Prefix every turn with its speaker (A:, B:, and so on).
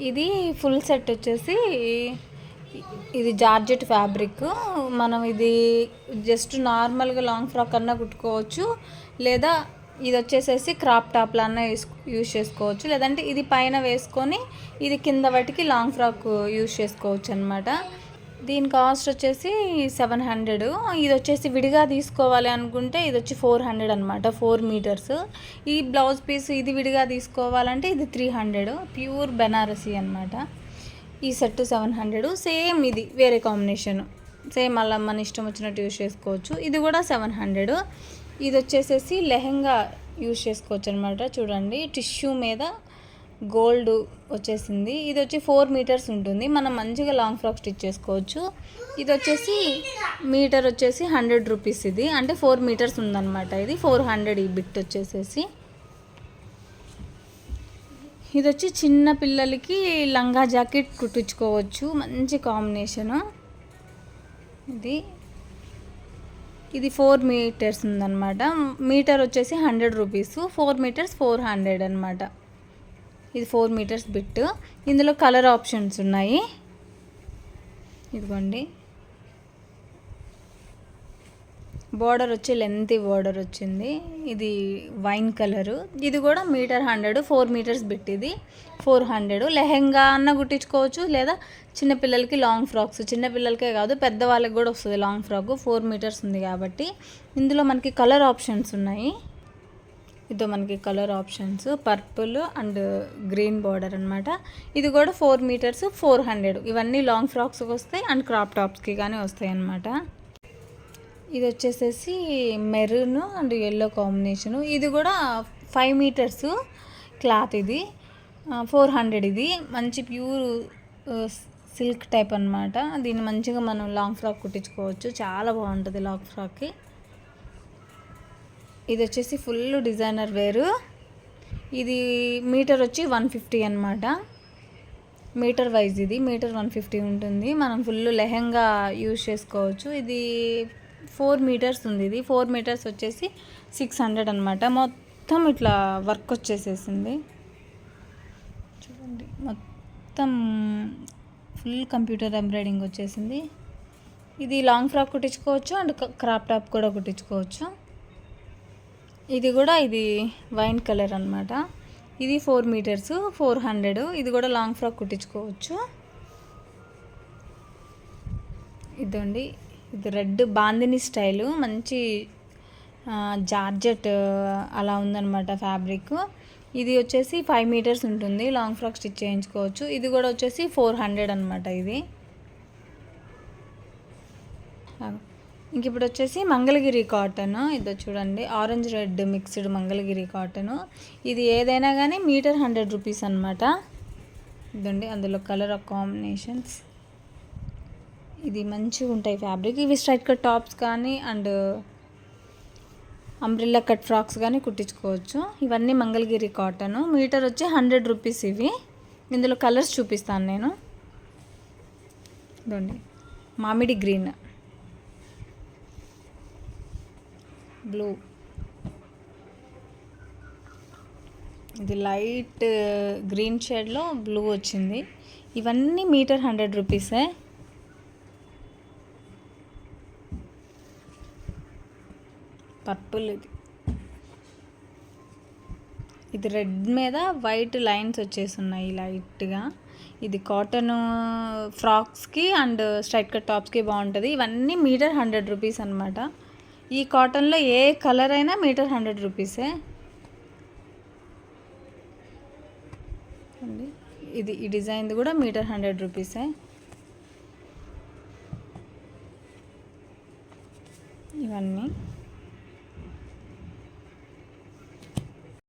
A: ఇది full set వచ్చేసి ఇది జార్జెట్ ఫ్యాబ్రిక్. మనం ఇది జస్ట్ నార్మల్గా లాంగ్ ఫ్రాక్ అన్నా కుట్టుకోవచ్చు, లేదా ఇది వచ్చేసేసి క్రాప్ టాప్లు అన్నా యూస్ చేసుకోవచ్చు, లేదంటే ఇది పైన వేసుకొని ఇది కింద వాటికి లాంగ్ ఫ్రాక్ యూస్ చేసుకోవచ్చు అనమాట. దీని కాస్ట్ వచ్చేసి 700. ఇది వచ్చేసి విడిగా తీసుకోవాలి అనుకుంటే ఇది వచ్చి 400 అనమాట, 4 మీటర్స్. ఈ బ్లౌజ్ పీస్ ఇది విడిగా తీసుకోవాలంటే ఇది 300, ప్యూర్ బెనారసీ అనమాట. ఈ సెట్ 700. సేమ్ ఇది వేరే కాంబినేషన్, సేమ్ అలా మన ఇష్టం వచ్చినట్టు యూస్ చేసుకోవచ్చు. ఇది కూడా 700. ఇది వచ్చేసేసి లెహెంగా యూస్ చేసుకోవచ్చు అనమాట. చూడండి, టిష్యూ మీద గోల్డ్ వచ్చేసింది. ఇది వచ్చి 4 మీటర్స్ ఉంటుంది, మనం మంచిగా లాంగ్ ఫ్రాక్ స్టిచ్ చేసుకోవచ్చు. ఇది వచ్చేసి మీటర్ వచ్చేసి 100 రూపీస్. ఇది అంటే 4 మీటర్స్ ఉందన్నమాట. ఇది 400 ఈ బిట్ వచ్చేసేసి. ఇది వచ్చి చిన్న పిల్లలకి లంగా జాకెట్ కుట్టించుకోవచ్చు, మంచి కాంబినేషను. ఇది 4 మీటర్స్ ఉందన్నమాట. మీటర్ వచ్చేసి 100 రూపీస్, 4 మీటర్స్ 400 అనమాట. ఇది 4 మీటర్స్ బిట్. ఇందులో కలర్ ఆప్షన్స్ ఉన్నాయి. ఇదిగోండి, బోర్డర్ వచ్చి లెంతీ బోర్డర్ వచ్చింది. ఇది వైన్ కలరు. ఇది కూడా మీటర్ 100, 4 మీటర్స్ బిట్. ఇది 400. లెహెంగా అన్న కుట్టించుకోవచ్చు, లేదా చిన్నపిల్లలకి లాంగ్ ఫ్రాక్స్, చిన్నపిల్లలకే కాదు పెద్దవాళ్ళకి కూడా వస్తుంది లాంగ్ ఫ్రాక్. 4 మీటర్స్ ఉంది కాబట్టి. ఇందులో మనకి కలర్ ఆప్షన్స్ ఉన్నాయి. ఇదో మనకి colour options purple and green border అనమాట. ఇది కూడా 4 మీటర్స్ 400. ఇవన్నీ లాంగ్ ఫ్రాక్స్కి వస్తాయి అండ్ క్రాప్ టాప్స్కి కానీ వస్తాయి అన్నమాట. ఇది వచ్చేసేసి మెరూన్ అండ్ ఎల్లో కాంబినేషను. ఇది కూడా 5 మీటర్స్ క్లాత్. ఇది 400. ఇది మంచి ప్యూర్ సిల్క్ టైప్ అనమాట. దీన్ని మంచిగా మనం లాంగ్ ఫ్రాక్ కుట్టించుకోవచ్చు, చాలా బాగుంటుంది లాంగ్ ఫ్రాక్కి. ఇది వచ్చేసి ఫుల్ డిజైనర్ వేరు. ఇది మీటర్ వచ్చి 150 అనమాట. మీటర్ వైజ్ ఇది మీటర్ 150 ఉంటుంది. మనం ఫుల్ లెహెంగా యూజ్ చేసుకోవచ్చు. ఇది 4 మీటర్స్ ఉంది. ఇది 4 మీటర్స్ వచ్చేసి 600 అనమాట. మొత్తం ఇట్లా వర్క్ వచ్చేసేసింది చూడండి, మొత్తం ఫుల్ కంప్యూటర్ ఎంబ్రాయిడింగ్ వచ్చేసింది. ఇది లాంగ్ ఫ్రాక్ కుట్టించుకోవచ్చు అండ్ క్రాప్ టాప్ కూడా కుట్టించుకోవచ్చు. ఇది కూడా ఇది వైన్ కలర్ అనమాట. ఇది 4 మీటర్స్ 400. ఇది కూడా లాంగ్ ఫ్రాక్ కుట్టించుకోవచ్చు. ఇదండి, ఇది రెడ్ బాందిని స్టైలు, మంచి జార్జెట్ అలా ఉందన్నమాట ఫ్యాబ్రిక్. ఇది వచ్చేసి 5 మీటర్స్ ఉంటుంది, లాంగ్ ఫ్రాక్ స్టిచ్ చేయించుకోవచ్చు. ఇది కూడా వచ్చేసి 400 అనమాట. ఇది ఇంక ఇప్పుడు వచ్చేసి మంగళగిరి కాటన్. ఇదో చూడండి, orange red mixed Mangalagiri cotton. ఇది ఏదైనా కానీ మీటర్ 100 రూపీస్ అనమాట. ఇదండి, అందులో కలర్ ఆఫ్ కాంబినేషన్స్. ఇది మంచిగా ఉంటాయి ఫ్యాబ్రిక్. ఇవి స్ట్రైట్ కట్ టాప్స్ కానీ అండ్ అంబ్రిల్లా కట్ ఫ్రాక్స్ కానీ కుట్టించుకోవచ్చు. ఇవన్నీ మంగళగిరి కాటను. మీటర్ వచ్చి 100 రూపీస్ ఇవి. ఇందులో కలర్స్ చూపిస్తాను నేను. ఇదండి, మామిడి గ్రీన్, బ్లూ, ఇది లైట్ గ్రీన్ షేడ్లో బ్లూ వచ్చింది. ఇవన్నీ మీటర్ 100 రూపీసే. పర్పుల్, ఇది రెడ్ మీద వైట్ లైన్స్ వచ్చేస్తున్నాయి లైట్గా. ఇది కాటన్ ఫ్రాక్స్కి అండ్ స్ట్రైట్ కట్ టాప్స్కి బాగుంటుంది. ఇవన్నీ మీటర్ 100 రూపీస్ అనమాట. ఈ కాటన్లో ఏ కలర్ అయినా మీటర్ 100 రూపీసే. ఇది ఈ డిజైన్ది కూడా మీటర్ 100 రూపీసే. ఇవన్నీ